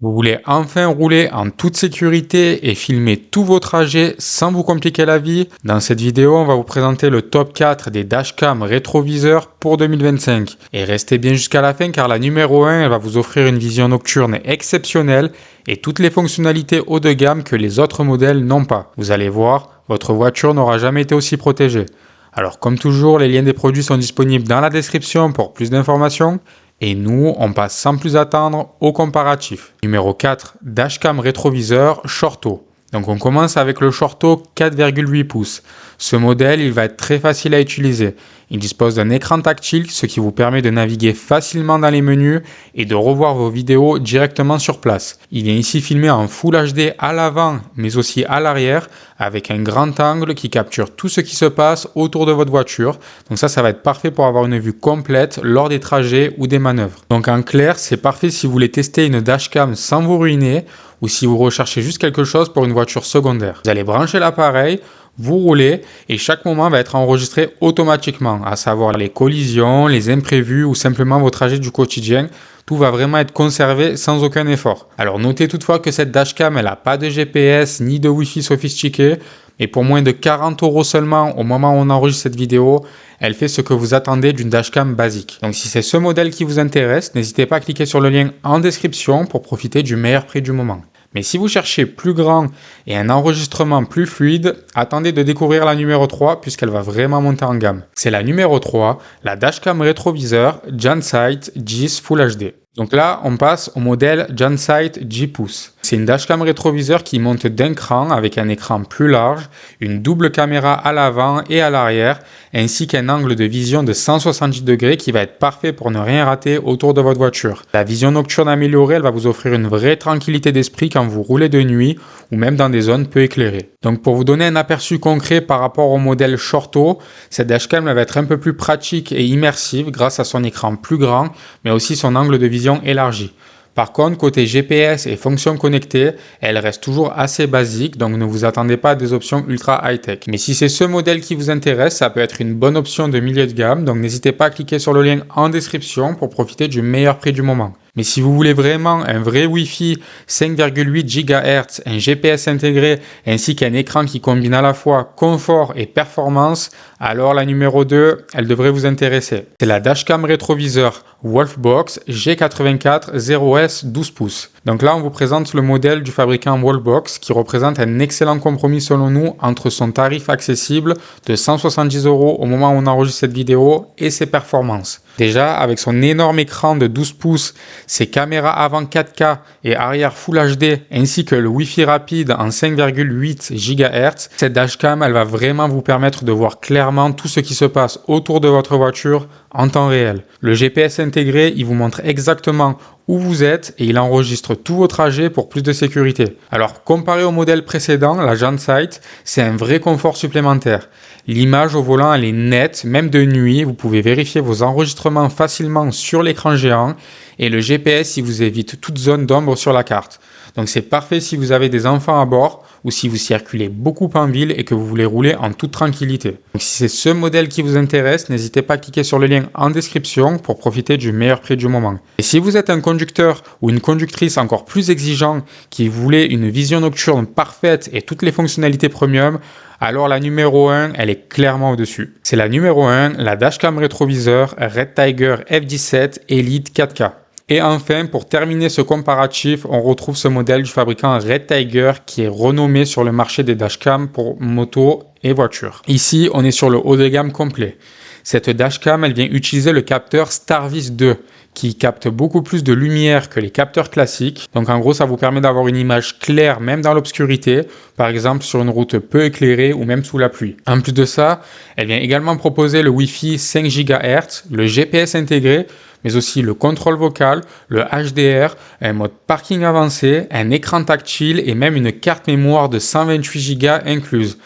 Vous voulez enfin rouler en toute sécurité et filmer tous vos trajets sans vous compliquer la vie? Dans cette vidéo, on va vous présenter le top 4 des dashcam rétroviseurs pour 2025. Et restez bien jusqu'à la fin car la numéro 1, elle va vous offrir une vision nocturne exceptionnelle et toutes les fonctionnalités haut de gamme que les autres modèles n'ont pas. Vous allez voir, votre voiture n'aura jamais été aussi protégée. Alors comme toujours, les liens des produits sont disponibles dans la description pour plus d'informations. Et nous, on passe sans plus attendre au comparatif. Numéro 4, dashcam rétroviseur Shorto. Donc on commence avec le Shorto 4,8 pouces. Ce modèle, il va être très facile à utiliser. Il dispose d'un écran tactile, ce qui vous permet de naviguer facilement dans les menus et de revoir vos vidéos directement sur place. Il vient ici filmer en Full HD à l'avant, mais aussi à l'arrière, avec un grand angle qui capture tout ce qui se passe autour de votre voiture. Donc ça va être parfait pour avoir une vue complète lors des trajets ou des manœuvres. Donc en clair, c'est parfait si vous voulez tester une dashcam sans vous ruiner ou si vous recherchez juste quelque chose pour une voiture secondaire. Vous allez brancher l'appareil, vous roulez et chaque moment va être enregistré automatiquement, à savoir les collisions, les imprévus ou simplement vos trajets du quotidien. Tout va vraiment être conservé sans aucun effort. Alors notez toutefois que cette dashcam, elle n'a pas de GPS ni de Wi-Fi sophistiqué. Et pour moins de 40 € seulement au moment où on enregistre cette vidéo, elle fait ce que vous attendez d'une dashcam basique. Donc si c'est ce modèle qui vous intéresse, n'hésitez pas à cliquer sur le lien en description pour profiter du meilleur prix du moment. Mais si vous cherchez plus grand et un enregistrement plus fluide, attendez de découvrir la numéro 3 puisqu'elle va vraiment monter en gamme. C'est la numéro 3, la dashcam rétroviseur Jansight GIS Full HD. Donc là, on passe au modèle Jansight 10 pouces. C'est une dashcam rétroviseur qui monte d'un cran avec un écran plus large, une double caméra à l'avant et à l'arrière, ainsi qu'un angle de vision de 170 degrés qui va être parfait pour ne rien rater autour de votre voiture. La vision nocturne améliorée, elle va vous offrir une vraie tranquillité d'esprit quand vous roulez de nuit ou même dans des zones peu éclairées. Donc pour vous donner un aperçu concret par rapport au modèle Shorto, cette dashcam va être un peu plus pratique et immersive grâce à son écran plus grand, mais aussi son angle de vision élargi. Par contre, côté GPS et fonctions connectées, elle reste toujours assez basique, donc ne vous attendez pas à des options ultra high-tech. Mais si c'est ce modèle qui vous intéresse, ça peut être une bonne option de milieu de gamme, donc n'hésitez pas à cliquer sur le lien en description pour profiter du meilleur prix du moment. Mais si vous voulez vraiment un vrai Wi-Fi 5,8 GHz, un GPS intégré ainsi qu'un écran qui combine à la fois confort et performance, alors la numéro 2, elle devrait vous intéresser. C'est la dashcam rétroviseur Wolfbox G84 0S 12 pouces. Donc là, on vous présente le modèle du fabricant Wolfbox qui représente un excellent compromis selon nous entre son tarif accessible de 170 € au moment où on enregistre cette vidéo et ses performances. Déjà, avec son énorme écran de 12 pouces, ses caméras avant 4K et arrière Full HD, ainsi que le Wi-Fi rapide en 5,8 GHz, cette dashcam, elle va vraiment vous permettre de voir clairement tout ce qui se passe autour de votre voiture en temps réel. Le GPS intégré, il vous montre exactement où vous êtes et il enregistre tous vos trajets pour plus de sécurité. Alors comparé au modèle précédent, la Jansight, c'est un vrai confort supplémentaire. L'image au volant elle est nette, même de nuit, vous pouvez vérifier vos enregistrements facilement sur l'écran géant et le GPS il vous évite toute zone d'ombre sur la carte. Donc c'est parfait si vous avez des enfants à bord ou si vous circulez beaucoup en ville et que vous voulez rouler en toute tranquillité. Donc si c'est ce modèle qui vous intéresse, n'hésitez pas à cliquer sur le lien en description pour profiter du meilleur prix du moment. Et si vous êtes un conducteur ou une conductrice encore plus exigeant qui voulait une vision nocturne parfaite et toutes les fonctionnalités premium, alors la numéro 1, elle est clairement au-dessus. C'est la numéro 1, la dashcam rétroviseur Red Tiger F17 Elite 4K. Et enfin, pour terminer ce comparatif, on retrouve ce modèle du fabricant Red Tiger qui est renommé sur le marché des dashcams pour moto et voitures. Ici, on est sur le haut de gamme complet. Cette dashcam, elle vient utiliser le capteur Starvis 2 qui capte beaucoup plus de lumière que les capteurs classiques. Donc en gros, ça vous permet d'avoir une image claire même dans l'obscurité, par exemple sur une route peu éclairée ou même sous la pluie. En plus de ça, elle vient également proposer le Wi-Fi 5 GHz, le GPS intégré, mais aussi le contrôle vocal, le HDR, un mode parking avancé, un écran tactile et même une carte mémoire de 128 Go incluse.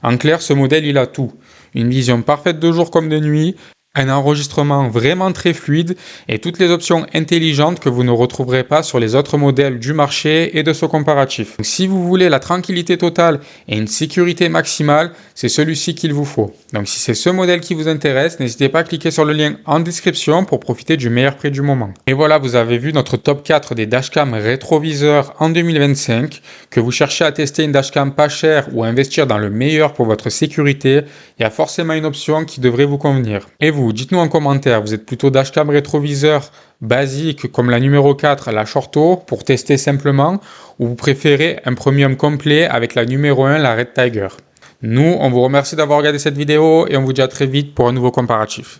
En clair, ce modèle, il a tout. Une vision parfaite de jour comme de nuit, Un enregistrement vraiment très fluide et toutes les options intelligentes que vous ne retrouverez pas sur les autres modèles du marché et de ce comparatif. Donc, si vous voulez la tranquillité totale et une sécurité maximale, c'est celui-ci qu'il vous faut. Donc si c'est ce modèle qui vous intéresse, n'hésitez pas à cliquer sur le lien en description pour profiter du meilleur prix du moment. Et voilà, vous avez vu notre top 4 des dashcams rétroviseurs en 2025. Que vous cherchez à tester une dashcam pas chère ou à investir dans le meilleur pour votre sécurité, il y a forcément une option qui devrait vous convenir. Et vous, dites-nous en commentaire, vous êtes plutôt dashcam rétroviseur basique comme la numéro 4, la Shorto, pour tester simplement, ou vous préférez un premium complet avec la numéro 1, la Red Tiger. Nous, on vous remercie d'avoir regardé cette vidéo et on vous dit à très vite pour un nouveau comparatif.